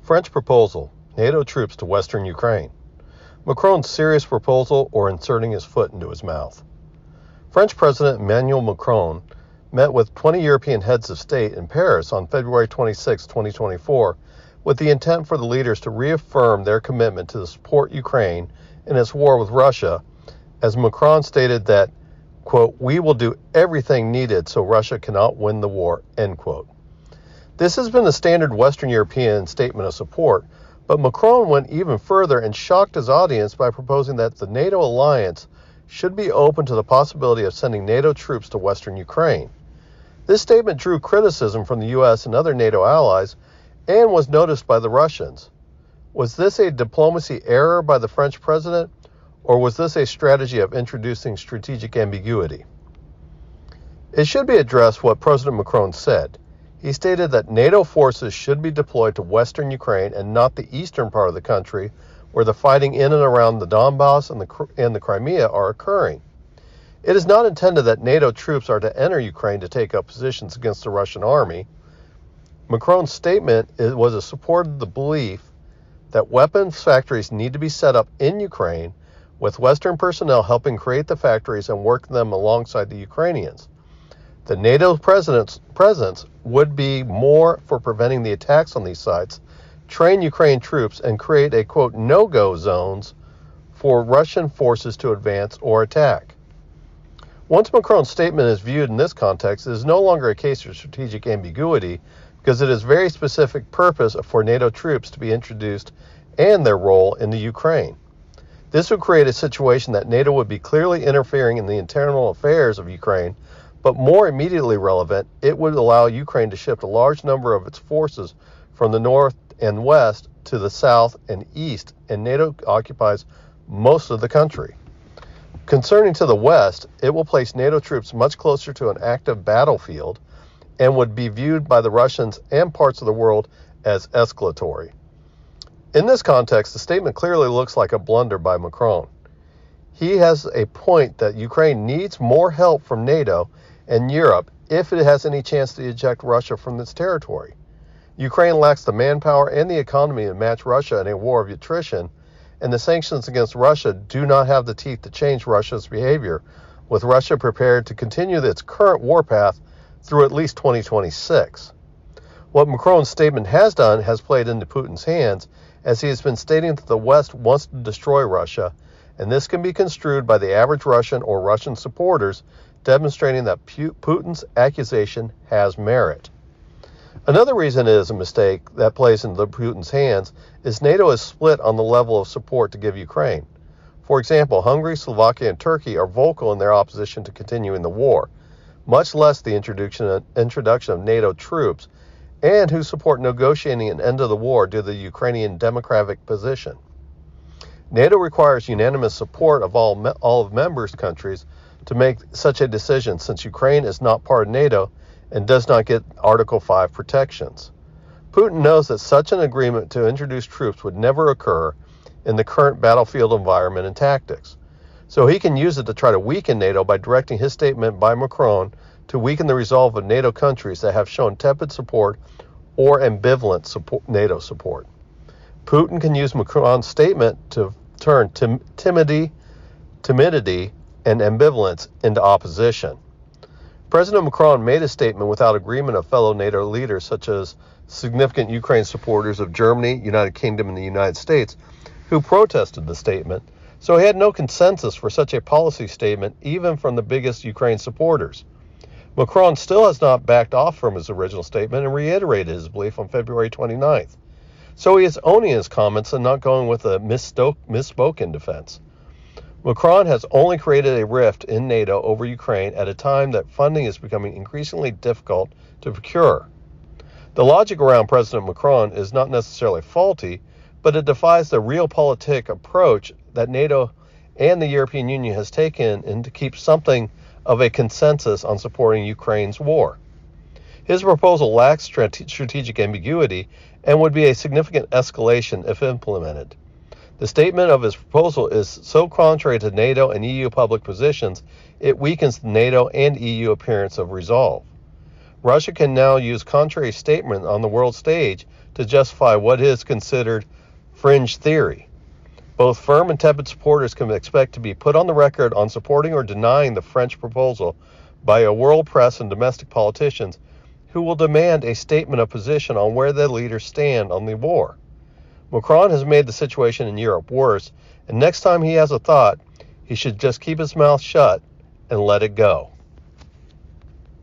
French proposal, NATO troops to Western Ukraine. Macron's serious proposal or inserting his foot into his mouth. French President Emmanuel Macron met with 20 European heads of state in Paris on February 26, 2024, with the intent for the leaders to reaffirm their commitment to support Ukraine in its war with Russia, as Macron stated that, quote, "We will do everything needed so Russia cannot win the war," end quote. This has been the standard Western European statement of support, but Macron went even further and shocked his audience by proposing that the NATO alliance should be open to the possibility of sending NATO troops to Western Ukraine. This statement drew criticism from the U.S. and other NATO allies and was noticed by the Russians. Was this a diplomacy error by the French president, or was this a strategy of introducing strategic ambiguity? It should be addressed what President Macron said. He stated that NATO forces should be deployed to Western Ukraine and not the eastern part of the country, where the fighting in and around the Donbass and the Crimea are occurring. It is not intended that NATO troops are to enter Ukraine to take up positions against the Russian army. Macron's statement was a support of the belief that weapons factories need to be set up in Ukraine, with Western personnel helping create the factories and work them alongside the Ukrainians. The NATO presence would be more for preventing the attacks on these sites, train Ukraine troops, and create a, quote, no-go zones for Russian forces to advance or attack. Once Macron's statement is viewed in this context, it is no longer a case of strategic ambiguity, because it is very specific purpose for NATO troops to be introduced and their role in the Ukraine. This would create a situation that NATO would be clearly interfering in the internal affairs of Ukraine, but more immediately relevant, it would allow Ukraine to shift a large number of its forces from the north and west to the south and east, and NATO occupies most of the country. Concerning to the west, it will place NATO troops much closer to an active battlefield and would be viewed by the Russians and parts of the world as escalatory. In this context, the statement clearly looks like a blunder by Macron. He has a point that Ukraine needs more help from NATO and Europe if it has any chance to eject Russia from its territory. Ukraine lacks the manpower and the economy to match Russia in a war of attrition, and the sanctions against Russia do not have the teeth to change Russia's behavior, with Russia prepared to continue its current war path through at least 2026. What Macron's statement has done has played into Putin's hands, as he has been stating that the West wants to destroy Russia, and this can be construed by the average Russian or Russian supporters, demonstrating that Putin's accusation has merit. Another reason it is a mistake that plays into Putin's hands is NATO is split on the level of support to give Ukraine. For example, Hungary, Slovakia, and Turkey are vocal in their opposition to continuing the war, much less the introduction of NATO troops, and who support negotiating an end of the war due to the Ukrainian democratic position. NATO requires unanimous support of all of members' countries to make such a decision, since Ukraine is not part of NATO and does not get Article 5 protections. Putin knows that such an agreement to introduce troops would never occur in the current battlefield environment and tactics. So he can use it to try to weaken NATO by directing his statement by Macron to weaken the resolve of NATO countries that have shown tepid support or ambivalent NATO support. Putin can use Macron's statement to turn timidity and ambivalence into opposition. President Macron made a statement without agreement of fellow NATO leaders, such as significant Ukraine supporters of Germany, United Kingdom, and the United States, who protested the statement, so he had no consensus for such a policy statement, even from the biggest Ukraine supporters. Macron still has not backed off from his original statement and reiterated his belief on February 29th. So he is owning his comments and not going with a misspoken defense. Macron has only created a rift in NATO over Ukraine at a time that funding is becoming increasingly difficult to procure. The logic around President Macron is not necessarily faulty, but it defies the realpolitik approach that NATO and the European Union has taken in to keep something of a consensus on supporting Ukraine's war. His proposal lacks strategic ambiguity and would be a significant escalation if implemented. The statement of his proposal is so contrary to NATO and EU public positions, it weakens the NATO and EU appearance of resolve. Russia can now use contrary statement on the world stage to justify what is considered fringe theory. Both firm and tepid supporters can expect to be put on the record on supporting or denying the French proposal by a world press and domestic politicians who will demand a statement of position on where their leaders stand on the war. Macron has made the situation in Europe worse, and next time he has a thought, he should just keep his mouth shut and let it go.